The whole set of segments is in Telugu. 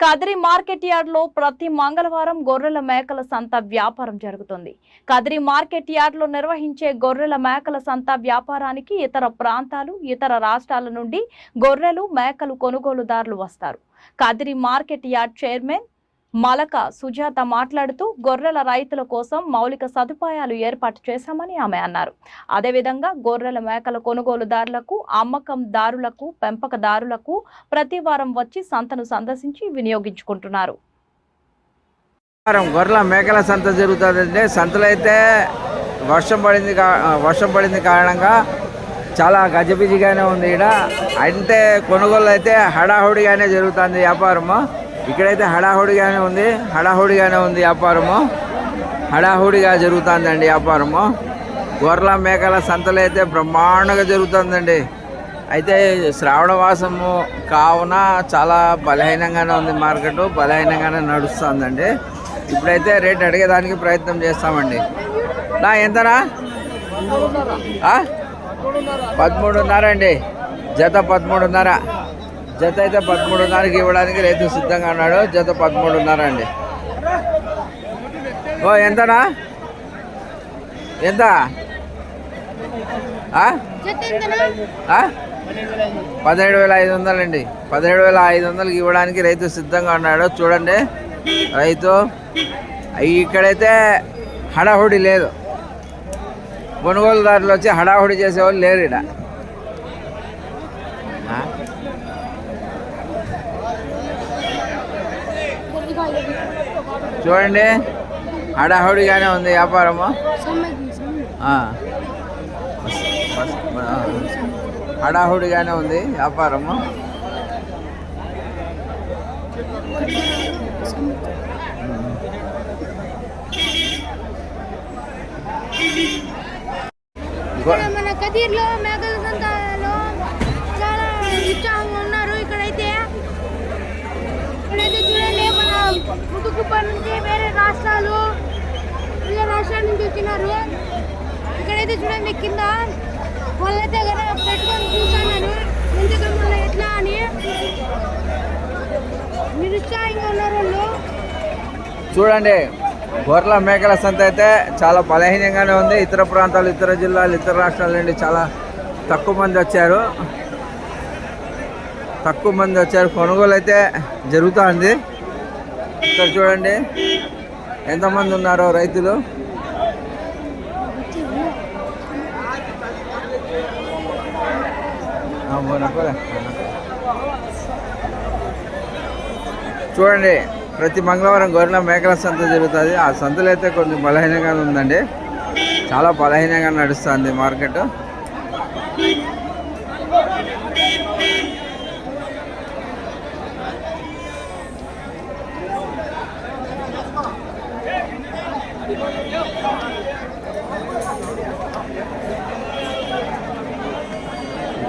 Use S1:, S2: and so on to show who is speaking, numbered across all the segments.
S1: కదిరి మార్కెట్ యార్డ్ లో ప్రతి మంగళవారం గొర్రెల మేకల సంత వ్యాపారం జరుగుతుంది. కదిరి మార్కెట్ యార్డ్ లో నిర్వహించే గొర్రెల మేకల సంత వ్యాపారానికి ఇతర ప్రాంతాలు, ఇతర రాష్ట్రాల నుండి గొర్రెలు, మేకలు కొనుగోలుదారులు వస్తారు. Kadiri market yard chairman Malaka Sujatha మాట్లాడుతూ గొర్రెల రైతుల కోసం మౌలిక సదుపాయాలు ఏర్పాటు చేశామని ఆమె అన్నారు. అదేవిధంగా గొర్రెల మేకల కొనుగోలుదారులకు, అమ్మకందారులకు, పెంపకదారులకు ప్రతి వారం వచ్చి సంతను సందర్శించి వినియోగించుకుంటున్నారు.
S2: గొర్రెల మేకల సంత జరుగుతుందంటే సంతలో అయితే వర్షం పడింది కారణంగా చాలా గజిబిజిగానే ఉంది. ఇక్కడ అంటే కొనుగోలు అయితే హడాహుడిగానే జరుగుతుంది వ్యాపారము. ఇక్కడైతే హడాహుడిగానే ఉంది వ్యాపారము. హడాహుడిగా జరుగుతుందండి వ్యాపారము. గొర్రెల మేకల సంతలు అయితే బ్రహ్మాండంగా జరుగుతుందండి. అయితే శ్రావణ మాసము కావున చాలా బలహీనంగానే ఉంది మార్కెట్, బలహీనంగానే నడుస్తుందండి. ఇప్పుడైతే రేట్ అడిగేదానికి ప్రయత్నం చేస్తామండి. నా ఎంతనా? 13.5 అండి. జత 13.5. జత అయితే 13.5కి ఇవ్వడానికి రైతు సిద్ధంగా ఉన్నాడు. జత 13.5 అండి. ఓ ఎంతనా? ఎంత? 17,500 అండి. 17,500కి ఇవ్వడానికి రైతు సిద్ధంగా ఉన్నాడు. చూడండి రైతు. ఇక్కడైతే హడాహుడి లేదు. కొనుగోలుదారులు వచ్చి హడాహుడి చేసేవాళ్ళు లేరు ఇక్కడ. చూడండి హడాహుడిగానే ఉంది వ్యాపారము. హడాహుడిగానే ఉంది వ్యాపారము.
S3: మన కదిర్లో మేకల సంతలో చాలా ఉత్సాహంగా ఉన్నారు. ఇక్కడైతే చూడండి, మన ముదుగుప్ప నుంచి వేరే రాష్ట్రాల నుంచి వచ్చినారు. ఇక్కడైతే చూడండి కింద వాళ్ళైతే కదా పెట్టుకొని చూసాను ఎంతగా మన ఎట్లా అని నిరుత్సాహంగా ఉన్నారు వాళ్ళు.
S2: చూడండి గొర్రెల మేకల సంత అయితే చాలా బలహీనంగానే ఉంది. ఇతర ప్రాంతాలు, ఇతర జిల్లాలు, ఇతర రాష్ట్రాల నుండి చాలా తక్కువ మంది వచ్చారు. కొనుగోలు అయితే జరుగుతుంది. ఇక్కడ చూడండి ఎంతమంది ఉన్నారో రైతులు. చూడండి ప్రతి మంగళవారం గొర్రెల మేకల సంత జరుగుతుంది. ఆ సంతలో అయితే కొంచెం బలహీనంగా ఉందండి. చాలా బలహీనంగా నడుస్తుంది మార్కెట్.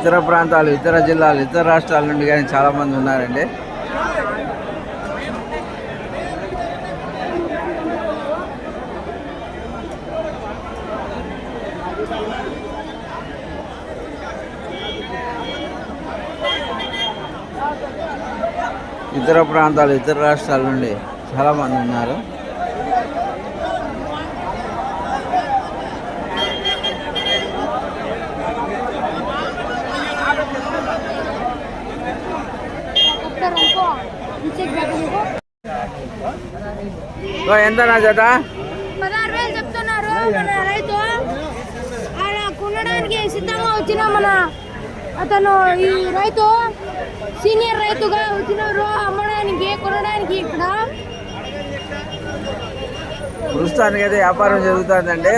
S2: ఇతర ప్రాంతాలు, ఇతర జిల్లాలు, ఇతర రాష్ట్రాల నుండి కానీ చాలామంది ఉన్నారండి. ఇతర ప్రాంతాలు, ఇతర రాష్ట్రాల నుండి చాలామంది ఉన్నారు. ఎంతనా జత?
S3: 16,000 చెప్తున్నారు. మన రైతు అలా కొనడానికి సిద్ధంగా వచ్చిన అతను ఈ రైతు సీనియర్ రైతుగా వచ్చినారు అమ్మడానికి, కొనడానికి. ఇక్కడ
S2: ప్రస్తుతానికి అయితే వ్యాపారం జరుగుతుందండి.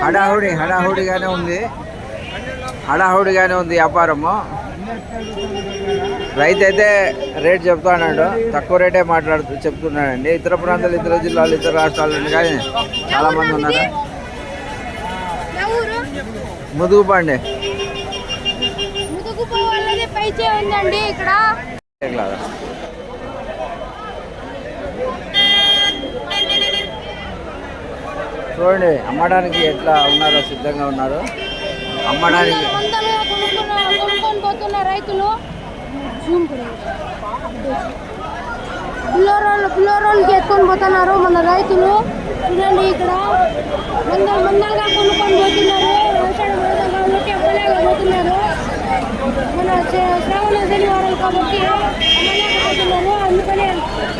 S2: హడాహుడిగానే ఉంది వ్యాపారము. రైతు అయితే రేట్ చెప్తున్నాడు, తక్కువ రేటే చెప్తున్నాడండి. ఇతర ప్రాంతాలు, ఇతర జిల్లాలు, ఇతర రాష్ట్రాల నుండి కానీ చాలా మంది ఉన్నారు. ముదుగుప్ప అండి.
S3: ఉందండి ఇక్కడ.
S2: చూడండి అమ్మడానికి ఎట్లా ఉన్నారో, సిద్ధంగా ఉన్నారు అమ్మడానికి.
S3: కొనుక్కొని పోతున్న రైతులు బుల్లోరోళ్ళకి ఎత్తుకొని పోతున్నారు మన రైతులు. చూడండి ఇక్కడ మందలుగా కొనుక్కొని పోతున్నారు. వ్యవసాయం కాబట్టి అమ్మలేకపోతున్నారు. మన శ్రావణ శనివారం కాబట్టి అమ్మలేకపోతున్నారు. అందుకని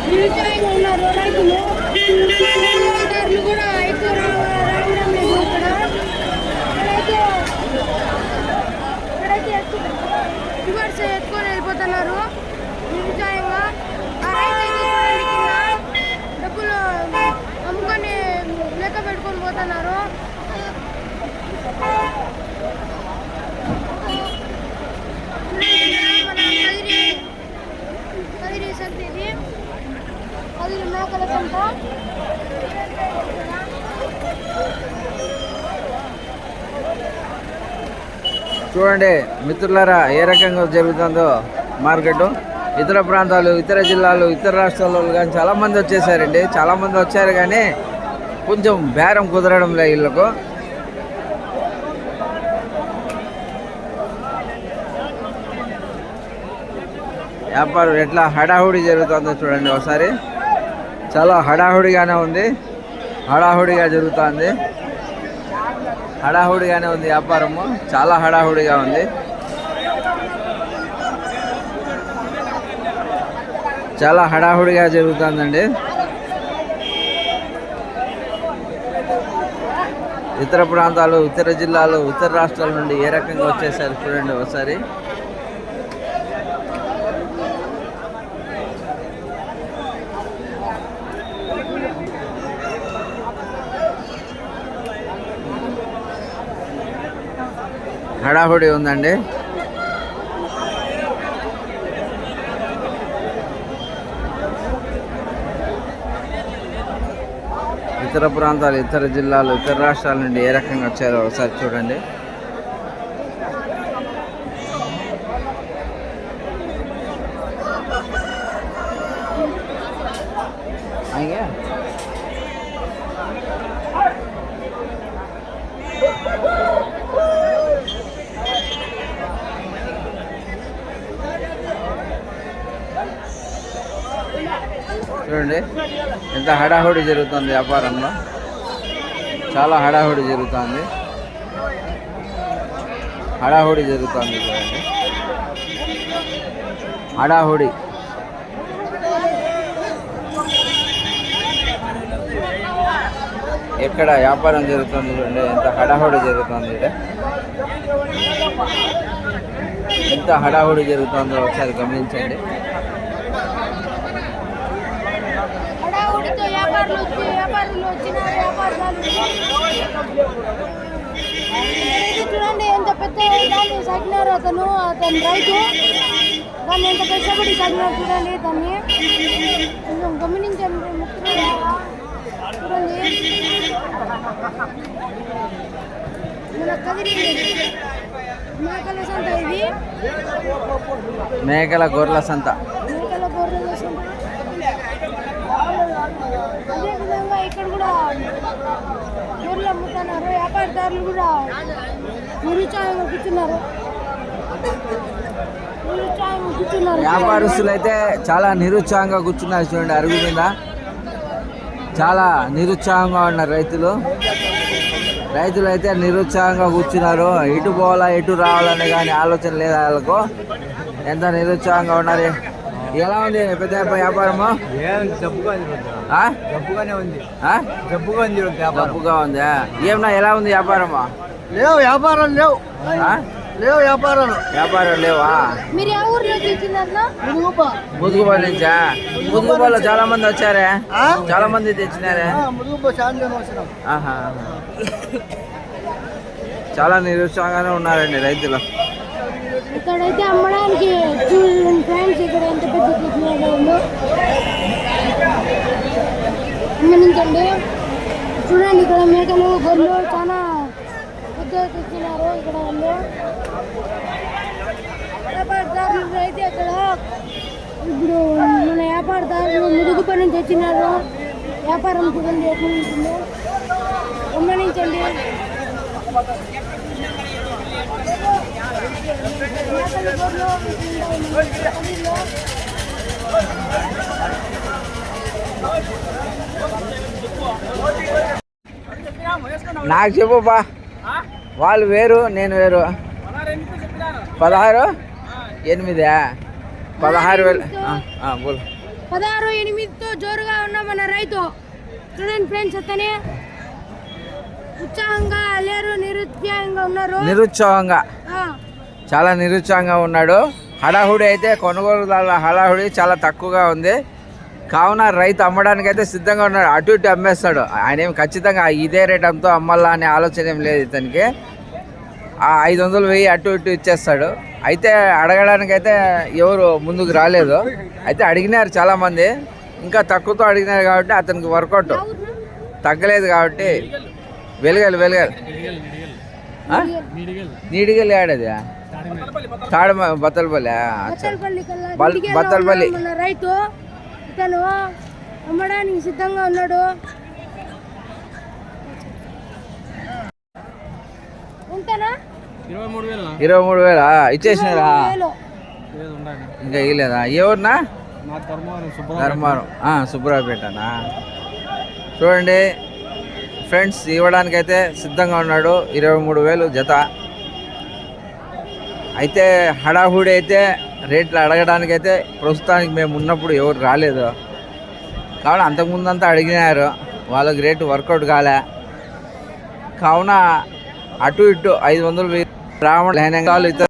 S3: నిరుత్సాహంగా ఉన్నారు రైతులు. వినియోగదారులు కూడా ఎక్కువ రావడం లేదు. ఇక్కడైతే రివర్స్ ఎత్తుకొని వెళ్ళిపోతున్నారు నిరుత్సాహంగా. ఆ రైతు అయితే చూడండి కింద డబ్బులు అమ్ముకొని లెక్క పెట్టుకొని పోతున్నారు. మన కదిరి సంత ఇది, కదిరి మేకల సంత.
S2: చూడండి మిత్రులారా ఏ రకంగా జరుగుతుందో మార్కెట్. ఇతర ప్రాంతాలు, ఇతర జిల్లాలు, ఇతర రాష్ట్రాల వాళ్ళు కానీ చాలామంది వచ్చేసారండి. చాలామంది వచ్చారు కానీ కొంచెం బేరం కుదరడం లే వీళ్ళకు. వ్యాపారం ఎట్లా హడాహుడి జరుగుతుందో చూడండి ఒకసారి. చాలా హడాహుడిగానే ఉంది, హడాహుడిగా జరుగుతుంది. హడాహుడిగానే ఉంది వ్యాపారము, చాలా హడాహుడిగా ఉంది. చాలా హడాహుడిగా జరుగుతుందండి. ఇతర ప్రాంతాలు, ఇతర జిల్లాలు, ఇతర రాష్ట్రాల నుండి ఏ రకంగా వచ్చేసారు చూడండి ఒకసారి. హడాహుడి ఉందండి. ఇతర ప్రాంతాలు, ఇతర జిల్లాలు, ఇతర రాష్ట్రాల నుండి ఏ రకంగా వచ్చారో ఒకసారి చూడండి. చూడండి ఎంత హడాహుడి జరుగుతుంది వ్యాపారంలో. చాలా హడాహుడి జరుగుతుంది, హడాహుడి జరుగుతుంది. చూడండి హడాహుడి. ఎక్కడ వ్యాపారం జరుగుతుంది చూడండి, ఎంత హడాహుడి జరుగుతుంది. ఎంత హడాహుడి జరుగుతుందో ఒకసారి గమనించండి.
S3: చూడండి ఎంత పెద్ద దాన్ని సాగినారు అతను రైతు. దాన్ని ఎంత కష్టపడి సాగినారు చూడండి. దాన్ని కొంచెం గమనించండి చూడండి. మన కదిరి మేకల సంత ఇది,
S2: మేకల గొర్రెల సంత.
S3: మేకల గొర్రెల సంత. అదేవిధంగా ఇక్కడ కూడా గొర్రెలు అమ్ముతున్నారు. వ్యాపారదారులు కూడా నిరుత్సాహంగా కూర్చున్నారు.
S2: వ్యాపారస్తులు అయితే చాలా నిరుత్సాహంగా కూర్చున్నారు చూడండి అరుగు మీద. చాలా నిరుత్సాహంగా ఉన్నారు రైతులు అయితే నిరుత్సాహంగా కూర్చున్నారు. ఎటు పోవాలా ఎటు రావాలని కానీ ఆలోచన లేదు వాళ్ళకు. ఎంత నిరుత్సాహంగా ఉన్నారు. ఎలా ఉంది పెద్ద వ్యాపారము? జబ్బుగా ఉందా? ఏమన్నా ఎలా ఉంది వ్యాపారము?
S4: వ్యాపారాలు లేవు.
S2: వ్యాపారం లేవా?
S3: మీరు ఏ ఊర్లో తెచ్చినారు?
S2: ముదుగుపల్లి నుంచా? ముదుగుపల్లిలో చాలా మంది వచ్చారే, చాలా మంది తెచ్చినారే. ఆహా, చాలా నిరుత్సాహంగానే ఉన్నారండి రైతులు.
S3: ఇక్కడైతే అమ్మడానికి చూడండి ఫ్రెండ్స్, ఇక్కడ ఎంత పెద్ద తెచ్చినారో గమనించండి. చూడండి ఇక్కడ మేకలు గొర్రెలు చాలా పెద్దగా తెచ్చినారు. ఇక్కడ వాళ్ళు వ్యాపారదారులు అయితే అక్కడ ఇప్పుడు మన వ్యాపారదారులు ముదుగుపల్లి నుంచి తెచ్చినారు. వ్యాపారం చూడండి ఎట్లా ఉంటుందో గమనించండి. మేకలు గొర్రెలు
S2: నాకు చెప్పు బా, వాళ్ళు వేరు నేను వేరు. 16 8 16,000. బోల్
S3: 16-8తో జోరుగా ఉన్న మన రైతు చూడండి ఫ్రెండ్స్, అతనే ఉత్సాహంగా లేరు, నిరుత్సాహంగా ఉన్నారు.
S2: నిరుత్సాహంగా, చాలా నిరుత్సాహంగా ఉన్నాడు. హడాహుడి అయితే కొనుగోలుదారుల హడాహుడి చాలా తక్కువగా ఉంది. కావున రైతు అమ్మడానికి అయితే సిద్ధంగా ఉన్నాడు. అటు ఇటు అమ్మేస్తాడు. ఆయన ఏమి ఖచ్చితంగా ఇదే రేట్ అమ్మతో అమ్మాలా అనే ఆలోచన ఏం లేదు ఇతనికి. 500 1000 అటు ఇటు ఇచ్చేస్తాడు. అయితే అడగడానికైతే ఎవరు ముందుకు రాలేదు. అయితే అడిగినారు చాలామంది, ఇంకా తక్కువతో అడిగినారు కాబట్టి అతనికి వర్కౌట్ తగ్గలేదు కాబట్టి వెలగలు నీడిగల్ ఆడది బత్తలపల్లి బత్తలపల్లి.
S3: మన రైతు ఇతను అమ్మడానికి సిద్ధంగా ఉన్నాడు. ఎంతనా?
S2: 23,000 ఇచ్చేసినారా? ఇంకా ఇవ్వలేదా? ఎవరినా? ధర్మారం సుబ్రాపేటనా? చూడండి ఫ్రెండ్స్, ఇవ్వడానికైతే సిద్ధంగా ఉన్నాడు. 23,000 జత. అయితే హడాహుడి అయితే రేట్లు అడగడానికైతే ప్రస్తుతానికి మేము ఉన్నప్పుడు ఎవరు రాలేదు. కావున అంతకుముందంతా అడిగినారు, వాళ్ళకి రేటు వర్కౌట్ కాలే. కావున అటు ఇటు 500 రావణ లైనంగాలు ఇతర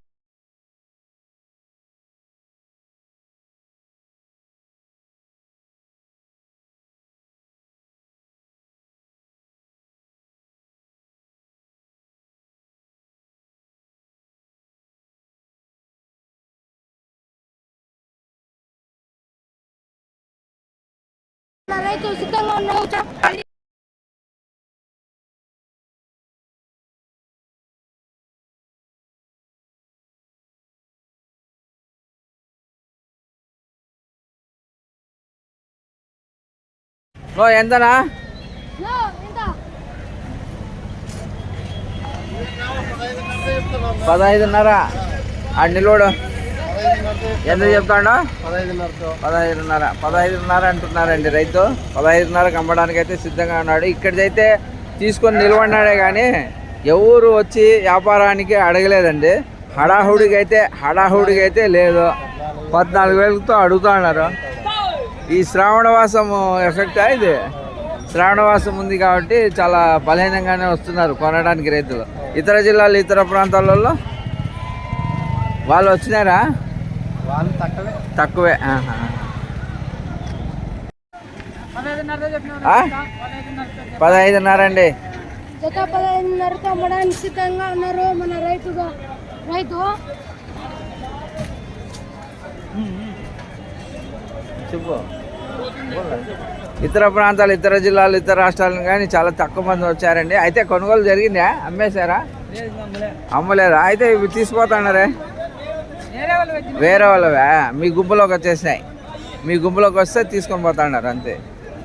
S3: మన రైతు సిద్ధంగా ఉన్నాడు.
S2: ఎంతనా?
S3: ఎంత?
S2: 15,500. ఆ నిలోడు ఎంత చెప్తాడు? 15,500 అంటున్నారండి రైతు. 15,500 అమ్మడానికి అయితే సిద్ధంగా ఉన్నాడు. ఇక్కడిదైతే తీసుకొని నిలబడినాడే కానీ ఎవరు వచ్చి వ్యాపారానికి అడగలేదండి. హడాహుడికి అయితే లేదు. 14,000తో అడుగుతా ఉన్నారు. ఈ శ్రావణవాసం ఎఫెక్టా ఇది? శ్రావణవాసం ఉంది కాబట్టి చాలా బలహీనంగానే వస్తున్నారు కొనడానికి రైతులు. ఇతర జిల్లాలు ఇతర ప్రాంతాలలో వాళ్ళు వచ్చినారా? తక్కువే. 15,500 అండి.
S3: జత 15,500తో అమ్మడానికి సిద్ధంగా ఉన్నారు మన రైతు.
S2: చెప్పు. ఇతర ప్రాంతాలు ఇతర జిల్లాలు ఇతర రాష్ట్రాలను కానీ చాలా తక్కువ మంది వచ్చారండి. అయితే కొనుగోలు జరిగిందా? అమ్మేశారా? అమ్మలేదా? అయితే ఇవి తీసుకుపోతున్నారే వేరే వాళ్ళవే మీ గుంపులోకి వచ్చేసినాయి. మీ గుంపులోకి వస్తే తీసుకొని పోతున్నారు అంతే.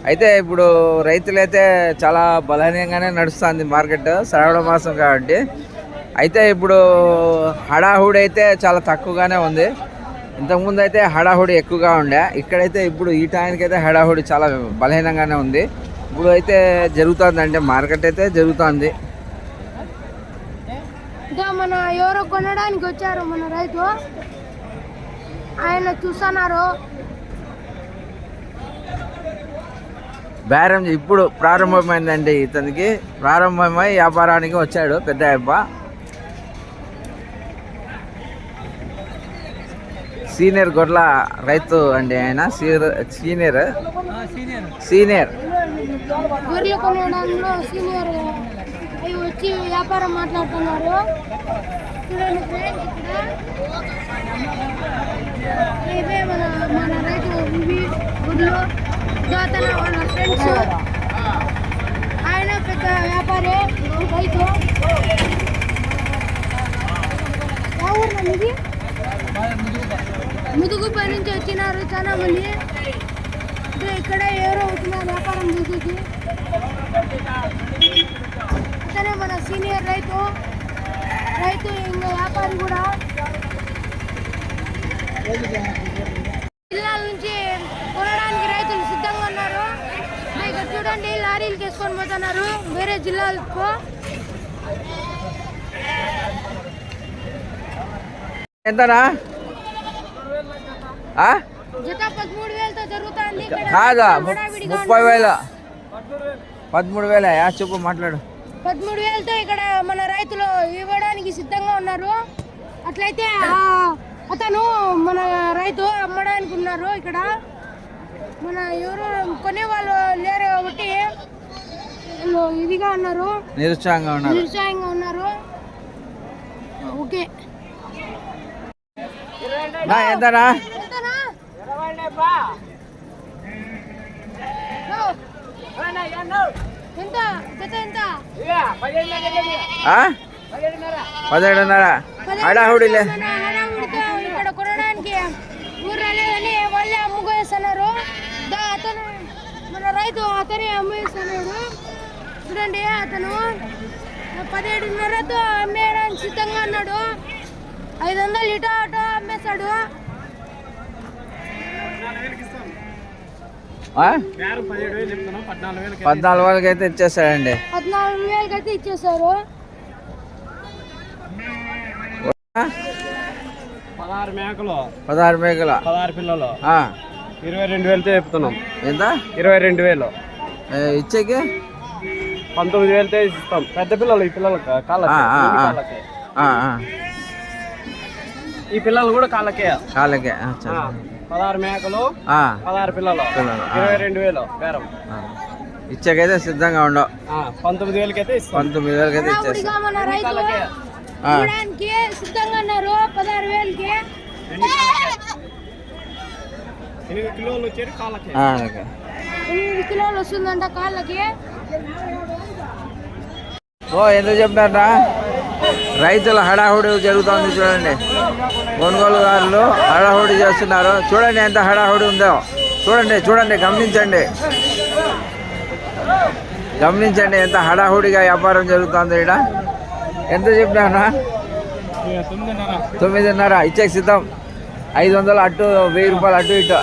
S2: అయితే ఇప్పుడు రైతులైతే చాలా బలహీనంగానే నడుస్తుంది మార్కెట్, శ్రావణ మాసం కాబట్టి. అయితే ఇప్పుడు హడాహుడి అయితే చాలా తక్కువగానే ఉంది. ఇంతకుముందు అయితే హడాహుడి ఎక్కువగా ఉండే. ఇక్కడైతే ఇప్పుడు ఈ టైంకి అయితే హడాహుడి చాలా బలహీనంగానే ఉంది. ఇప్పుడు అయితే జరుగుతుంది, అంటే మార్కెట్ అయితే జరుగుతుంది.
S3: మన ఎవరో కొనడానికి వచ్చారు మన రైతు, ఆయన చూస్తున్నారు.
S2: బేరం ఇప్పుడు ప్రారంభమైందండి. ఇతనికి ప్రారంభమై వ్యాపారానికి వచ్చాడు పెద్ద అబ్బ. సీనియర్ గొడ్ల రైతు అండి ఆయన. సీనియర్
S3: గొర్రెలు కొనడంలో సీనియర్ అవి వచ్చి వ్యాపారం మాట్లాడుతున్నారు. చూడండి ఫ్రెండ్స్, ఇక్కడ ఇవే మన రైతు గుడ్లు దోతన వాళ్ళ ఫ్రెండ్స్. ఆయన పెద్ద వ్యాపారి రైతు. ఇది ముదుగుపై నుంచి వచ్చినారు చాలా మంది. ఇక్కడ ఎవరో వచ్చినారు వ్యాపారం చేసేసి. అతనే మన సీనియర్ రైతు ఇంకా వ్యాపారి కూడా. జిల్లాల నుంచి కొనడానికి రైతులు సిద్ధంగా ఉన్నారు. ఇక్కడ చూడండి లారీలు తీసుకొని పోతున్నారు వేరే జిల్లాలకు.
S2: ఎంతనా ఆ?
S3: జత 13,000తో జరుగుతుంది ఇక్కడ.
S2: కాదా
S3: హడావిడిగా
S2: 30,000 13,000 చెప్పు మాట్లాడు
S3: 13,000తో ఇక్కడ మన రైతులు ఇవ్వడానికి సిద్ధంగా ఉన్నారు. అట్లయితే అతను మన రైతు అమ్మడానికి ఉన్నారు. ఇక్కడ మన ఎవరు కొనే వాళ్ళు లేరు కాబట్టి వీళ్ళు ఇదిగా ఉన్నారు,
S2: నిరుత్సాహంగా ఉన్నారు.
S3: నిరుత్సాహంగా ఉన్నారు. ఓకే
S2: నా ఎంతనా
S3: ఎంతనా? ఎంత జత ఎంత?
S2: ఆ? 17,500 హడాహుడిలే.
S3: మన హడావుడితో ఇక్కడ కొనడానికి ఊరు రాలేదని వాళ్ళే అమ్ముకోస్తున్నారు. అతను మన రైతు అతనే అమ్మేస్తున్నాడు. చూడండి అతను 17,500తో అమ్మేయడానికి సిద్ధంగా ఉన్నాడు. 500 ఇటో అటో అమ్మేస్తాడు.
S2: ఆ? 14,000 అయితే ఇచ్చేస్తాడండి.
S3: 14,000కి అయితే ఇచ్చేస్తారు.
S4: 16 మేకలు
S2: 16 మేకల
S4: 16 పిల్లలు
S2: ఆ.
S4: 22,000తో చెప్తున్నాం.
S2: ఎంత
S4: 22,000
S2: ఇచ్చేకి
S4: 19,000తో ఇస్తాం. పెద్ద పిల్లలు ఈ పిల్లలకి కాళ్ళకి, ఈ కాళ్ళకి. ఈ పిల్లలు కూడా కాళ్ళకే.
S2: కాళ్ళకే
S4: 16 మేకలు 16 పిల్లలు 22,000 బేరం.
S2: ఇచ్చేకైతే సిద్ధంగా ఉండవు.
S4: 19,000కి అయితే ఇస్తాం.
S2: 19,000 అయితే ఇచ్చేస్తాం.
S3: హడావుడిగా మన రైతు చూడడానికి సిద్ధంగా ఉన్నారు. 16,000కి
S4: 8 కిలోలు వచ్చేది కాళ్ళకి.
S3: 8 కిలోలు వస్తుందంట కాళ్ళకి.
S2: ఎంత చెప్తారా రైతుల హడాహుడి జరుగుతుంది చూడండి. కొనుగోలుదారులు హడాహుడి చేస్తున్నారు. చూడండి ఎంత హడాహుడి ఉందో. చూడండి గమనించండి ఎంత హడాహుడిగా వ్యాపారం జరుగుతుంది ఇక్కడ. ఎంత చెప్పినా 9,500 ఇచ్చేకి సిద్ధం. 500 అటు 1,000 రూపాయలు అటు ఇటు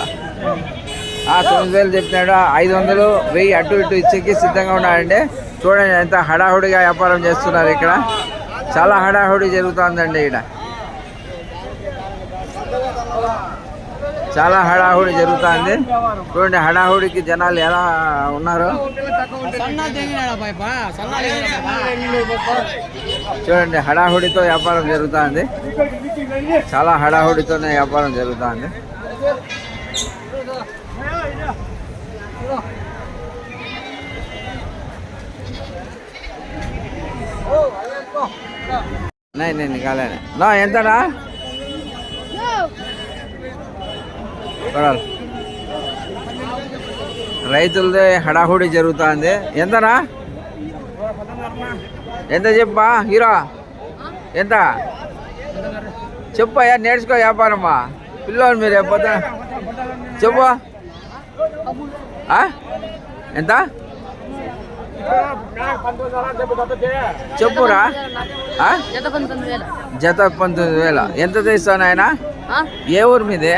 S2: 9,000 చెప్పినాడు. 500 1,000 అటు ఇటు ఇచ్చేకి సిద్ధంగా ఉన్నాడండి. చూడండి ఎంత హడాహుడిగా వ్యాపారం చేస్తున్నారు ఇక్కడ. చాలా హడాహుడి జరుగుతుందండి ఇక్కడ. చాలా హడాహుడి జరుగుతుంది. చూడండి హడాహుడికి జనాలు ఎలా ఉన్నారు. చూడండి హడాహుడితో వ్యాపారం జరుగుతుంది. చాలా హడాహుడితోనే వ్యాపారం జరుగుతుంది. नहीं निकाले ना ఎంతనా రైతులదే హడాహుడి జరుగుతుంది. ఎంతనా ఎంత చెప్పా హీరో ఎంత చెప్పయ్యా నేర్చుకో వ్యాపారమ్మా పిల్లలు మీరు ఎప్పుడు చెప్పు ఎంత చెప్పురా జత 19,000 ఎంత తీస్తాను ఆయన ఏ ఊరు మీదే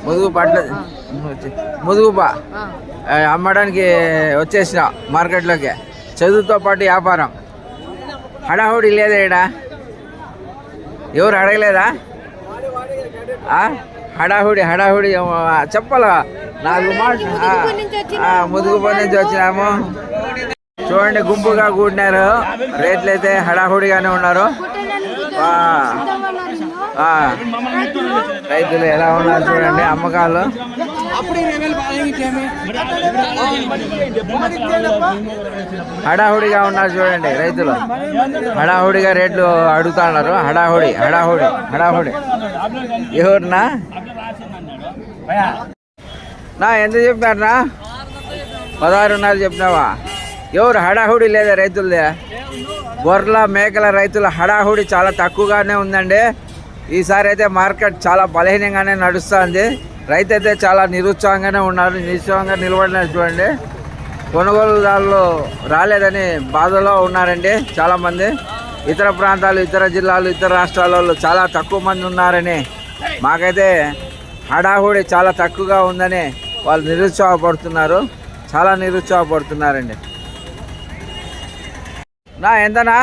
S2: ముదుగుప అట్లా ముదుగుప అమ్మడానికి వచ్చేసిన మార్కెట్లోకి చదువుతో పాటు వ్యాపారం హడాహుడి లేదా ఈడ ఎవరు అడగలేదా హడాహుడి చెప్పాలా 4 మాటలు ముదుగుప నుంచి వచ్చినాము చూడండి గుంపుగా కూడినారు రేట్లు అయితే హడాహుడిగానే ఉన్నారు రైతులు ఎలా ఉన్నారు చూడండి అమ్మకాలు హడాహుడిగా ఉన్నారు చూడండి రైతులు హడాహుడిగా రేట్లు అడుగుతున్నారు హడాహుడి ఎవరునా నా ఎంత చెప్పినారనా 16,500 చెప్పినావా ఎవరు హడాహుడి లేదా రైతులదే గొర్రెల మేకల రైతుల హడాహుడి చాలా తక్కువగానే ఉందండి ఈసారి అయితే మార్కెట్ చాలా బలహీనంగానే నడుస్తుంది రైతు అయితే చాలా నిరుత్సాహంగానే ఉన్నారు నిరుత్సాహంగా నిలబడినారు చూడండి కొనుగోలుదారులు రాలేదని బాధలో ఉన్నారండి చాలామంది ఇతర ప్రాంతాలు ఇతర జిల్లాలు ఇతర రాష్ట్రాలలో చాలా తక్కువ మంది ఉన్నారని మాకైతే హడాహుడి చాలా తక్కువగా ఉందని వాళ్ళు నిరుత్సాహపడుతున్నారు చాలా నిరుత్సాహపడుతున్నారండి నా ఎంతనా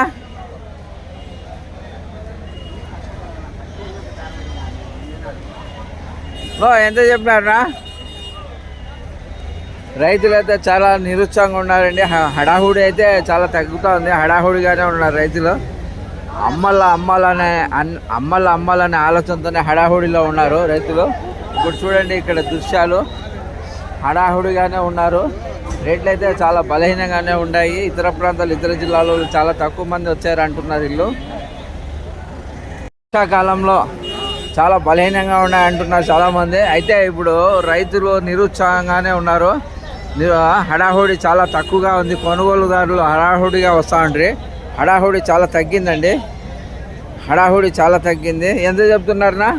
S2: ఎంత చెప్పినారా? రైతులు అయితే చాలా నిరుత్సాహంగా ఉన్నారండి. హడాహుడి అయితే చాలా తగ్గుతూ ఉంది. హడాహుడిగానే ఉన్నారు రైతులు. అమ్మాలనే ఆలోచనతోనే హడాహుడిలో ఉన్నారు రైతులు. ఇప్పుడు చూడండి ఇక్కడ దృశ్యాలు, హడాహుడిగానే ఉన్నారు. రేట్లు అయితే చాలా బలహీనంగానే ఉన్నాయి. ఇతర ప్రాంతాలు, ఇతర జిల్లాలో చాలా తక్కువ మంది వచ్చారు అంటున్నారు వీళ్ళు. వర్షాకాలంలో చాలా బలహీనంగా ఉన్నాయి అంటున్నారు చాలామంది. అయితే ఇప్పుడు రైతులు నిరుత్సాహంగానే ఉన్నారు. హడాహుడి చాలా తక్కువగా ఉంది. కొనుగోలుదారులు హడాహుడిగా వస్తూ ఉంటారు. హడాహుడి చాలా తగ్గిందండి. హడాహుడి చాలా తగ్గింది. ఎంత చెప్తున్నారనా?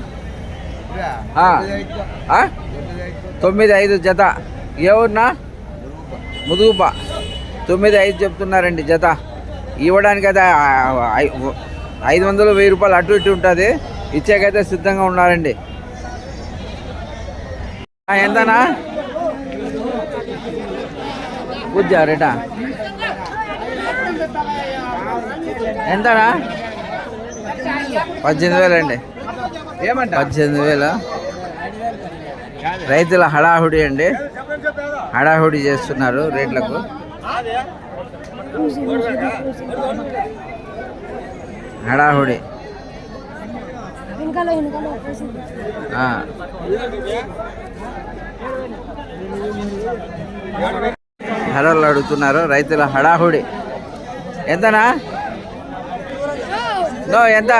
S2: 9,500 జత. ఏ ఊరినా? ముదుగుప. 9,500 చెప్తున్నారండి జత. ఇవ్వడానికి అయితే 500-1000 రూపాయలు అటు ఇటు ఉంటుంది. ఇచ్చేకైతే సిద్ధంగా ఉన్నారండి. ఎంతనా పూజ రేటా? ఎంతనా? 18,000 అండి. 18,000. రైతుల హడాహుడి అండి. హడాహుడి చేస్తున్నారు రేట్లకు. హడాహుడి. ధరలు అడుగుతున్నారు రైతుల హడాహుడి. ఎంతనా? ఎంత?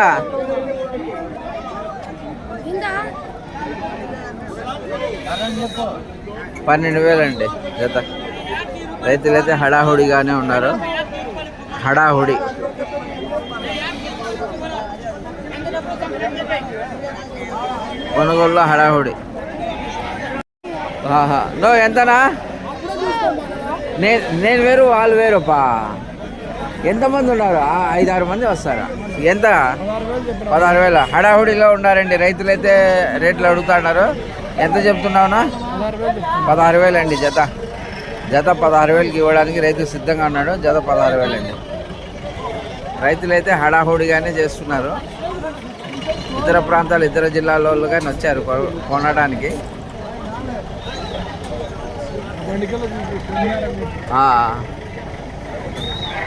S2: 12,000 అండి జత. రైతులైతే హడాహుడిగానే ఉన్నారు. హడాహుడి. కొనుగోలులో హడాహుడి. ఎంతనా? నేను వేరు, వాళ్ళు వేరుపా. ఎంతమంది ఉన్నారు? 5-6 మంది వస్తారా? ఎంత? 16,000. హడాహుడిలో ఉన్నారండి రైతులైతే. రేట్లు అడుగుతున్నారు. ఎంత చెప్తున్నావునా? 16,000 అండి జత. జత 16,000కి ఇవ్వడానికి రైతు సిద్ధంగా ఉన్నాడు. జత 16,000 అండి. రైతులైతే హడాహుడిగానే చేస్తున్నారు. ఇతర ప్రాంతాలు, ఇతర జిల్లాల కానీ వచ్చారు కొనడానికి.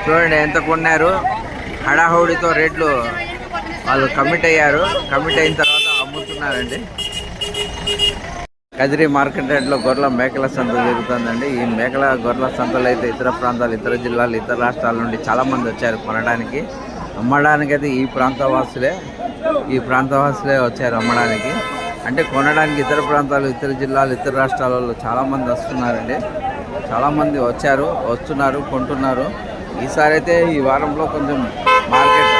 S2: చూడండి ఎంత కొన్నారు. హడాహుడితో రేట్లు వాళ్ళు కమిట్ అయ్యారు. కమిట్ అయిన తర్వాత అమ్ముతున్నారండి. కదిరి మార్కెట్ యార్డ్లో గొర్రెల మేకల సంత జరుగుతుందండి. ఈ గొర్రెల సంతలో అయితే ఇతర ప్రాంతాలు, ఇతర జిల్లాలు, ఇతర రాష్ట్రాల నుండి చాలామంది వచ్చారు కొనడానికి. అమ్మడానికి అయితే ఈ ప్రాంతవాసులే వచ్చారు అమ్మడానికి. అంటే కొనడానికి ఇతర ప్రాంతాలు, ఇతర జిల్లాలు, ఇతర రాష్ట్రాలలో చాలామంది వస్తున్నారండి. చాలామంది వస్తున్నారు, కొంటున్నారు. ఈసారి అయితే ఈ వారంలో కొంచెం మార్కెట్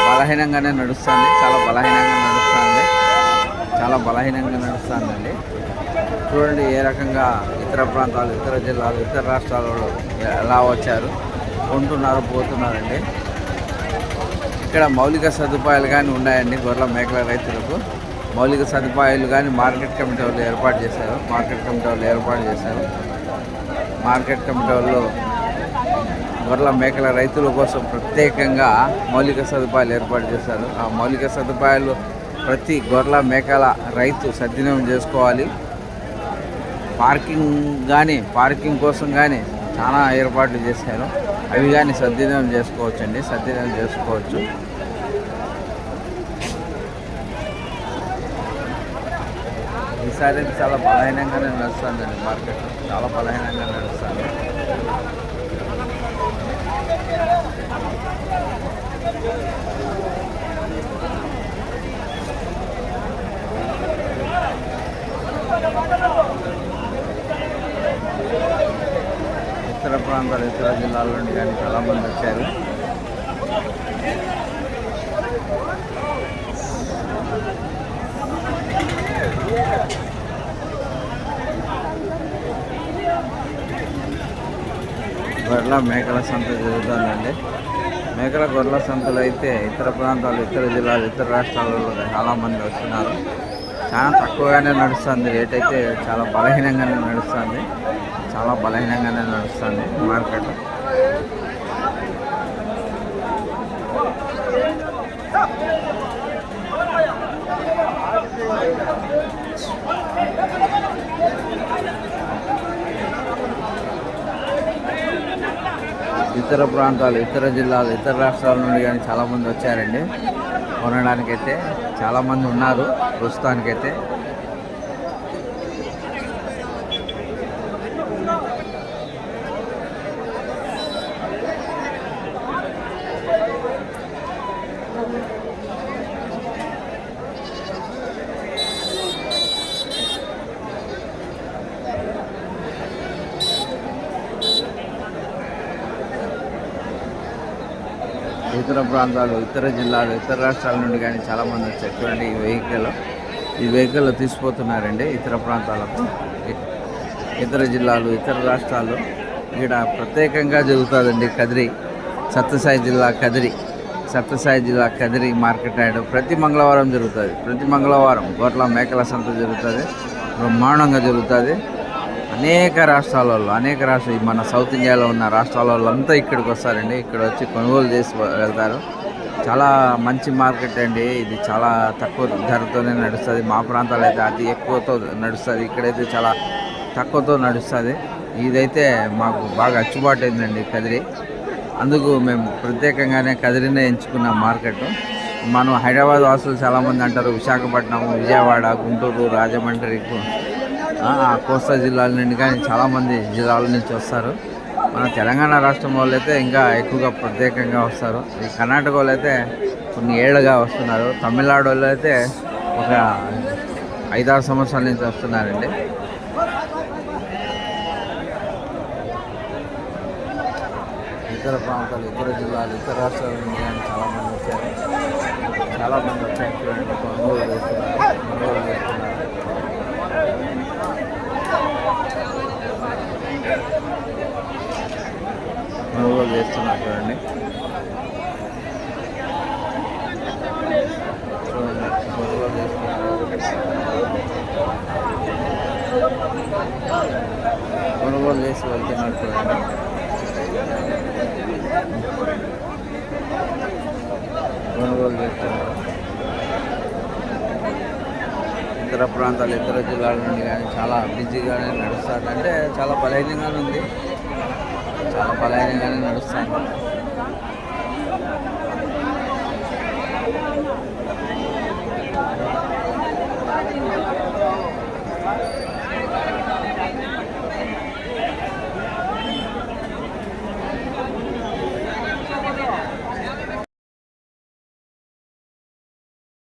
S2: బలహీనంగానే నడుస్తుంది. చాలా బలహీనంగా నడుస్తుందండి. చూడండి ఏ రకంగా ఇతర ప్రాంతాలు, ఇతర జిల్లాలు, ఇతర రాష్ట్రాలలో ఎలా వచ్చారు, కొంటున్నారు, పోతున్నారండి. ఇక్కడ మౌలిక సదుపాయాలు కానీ ఉన్నాయండి. గొర్రెల మేకల రైతులకు మౌలిక సదుపాయాలు కానీ మార్కెట్ కమిటీ వాళ్ళు ఏర్పాటు చేశారు. మార్కెట్ కమిటీ వాళ్ళు గొర్రెల మేకల రైతుల కోసం ప్రత్యేకంగా మౌలిక సదుపాయాలు ఏర్పాటు చేశారు. ఆ మౌలిక సదుపాయాలు ప్రతి గొర్రెల మేకల రైతు సద్వినియోగం చేసుకోవాలి. పార్కింగ్ కోసం కానీ చాలా ఏర్పాట్లు చేశారు. అవి కానీ సద్వినియోగం చేసుకోవచ్చు. ఈసారి చాలా బలహీనంగానే నడుస్తుందండి. మార్కెట్ చాలా బలహీనంగా నడుస్తుంది. ఇతర ప్రాంతాలు, ఇతర జిల్లాల నుండి కానీ చాలామంది వచ్చారు. గొర్రెల మేకల సంత జరుగుతుందండి. గొర్రెల సంతలు అయితే ఇతర ప్రాంతాలు, ఇతర జిల్లాలు, ఇతర రాష్ట్రాలలో చాలామంది వస్తున్నారు. చాలా తక్కువగానే నడుస్తుంది. రేట్ అయితే చాలా బలహీనంగానే నడుస్తుంది. మార్కెట్. ఇతర ప్రాంతాలు, ఇతర జిల్లాలు, ఇతర రాష్ట్రాల నుండి కానీ చాలామంది వచ్చారండి కొనడానికైతే. చాలామంది ఉన్నారు ప్రస్తుతానికైతే. ఇతర ప్రాంతాలు, ఇతర జిల్లాలు, ఇతర రాష్ట్రాల నుండి కానీ చాలామంది వచ్చారు. చూడండి ఈ వెహికల్ తీసుకుపోతున్నారండి ఇతర ప్రాంతాలకు, ఇతర జిల్లాలు, ఇతర రాష్ట్రాలు. ఇక్కడ ప్రత్యేకంగా జరుగుతుందండి కదిరి సత్యసాయి జిల్లా కదిరి మార్కెట్ యార్డ్ ప్రతి మంగళవారం జరుగుతుంది. ప్రతి మంగళవారం గొర్రెల మేకల సంత జరుగుతుంది, బ్రహ్మాండంగా జరుగుతుంది. అనేక మన సౌత్ ఇండియాలో ఉన్న రాష్ట్రాల వాళ్ళంతా ఇక్కడికి వస్తారండి. ఇక్కడ వచ్చి కొనుగోలు చేసి వెళ్తారు. చాలా మంచి మార్కెట్ అండి ఇది. చాలా తక్కువ ధరతోనే నడుస్తుంది. మా ప్రాంతాలు అయితే అతి ఎక్కువతో నడుస్తుంది, ఇక్కడైతే చాలా తక్కువతో నడుస్తుంది. ఇదైతే మాకు బాగా అచ్చుబాటు అయిందండి కదిరి. అందుకు మేము ప్రత్యేకంగానే కదిరినే ఎంచుకున్నాం మార్కెట్. మనం హైదరాబాద్ వాసులు చాలామంది అంటారు విశాఖపట్నం, విజయవాడ, గుంటూరు, రాజమండ్రి, కోస్తా జిల్లాల నుండి కానీ చాలామంది జిల్లాల నుంచి వస్తారు. మన తెలంగాణ రాష్ట్రం వాళ్ళు అయితే ఇంకా ఎక్కువగా ప్రత్యేకంగా వస్తారు. ఈ కర్ణాటక వాళ్ళు అయితే కొన్ని ఏళ్ళుగా వస్తున్నారు. తమిళనాడు వాళ్ళు అయితే ఒక 5-6 సంవత్సరాల నుంచి వస్తున్నారండి. ఇతర ప్రాంతాలు, ఇతర జిల్లాలు, ఇతర రాష్ట్రాల నుండి కానీ చాలామంది వచ్చారు. చూడండి కొనుగోలు చేస్తున్నారు. కొనుగోలు చేస్తున్నారు చూడండి. కొనుగోలు చేస్తున్నారు. కొనుగోలు చేసి వెళ్తున్నారు చూడండి. కొనుగోలు చేస్తున్నారు. ఇతర ప్రాంతాలు, ఇతర జిల్లాల నుండి కానీ చాలా బిజీగానే నడుస్తుంది. అంటే చాలా బలహీనంగానే ఉంది, చాలా బలహీనంగానే నడుస్తుంది.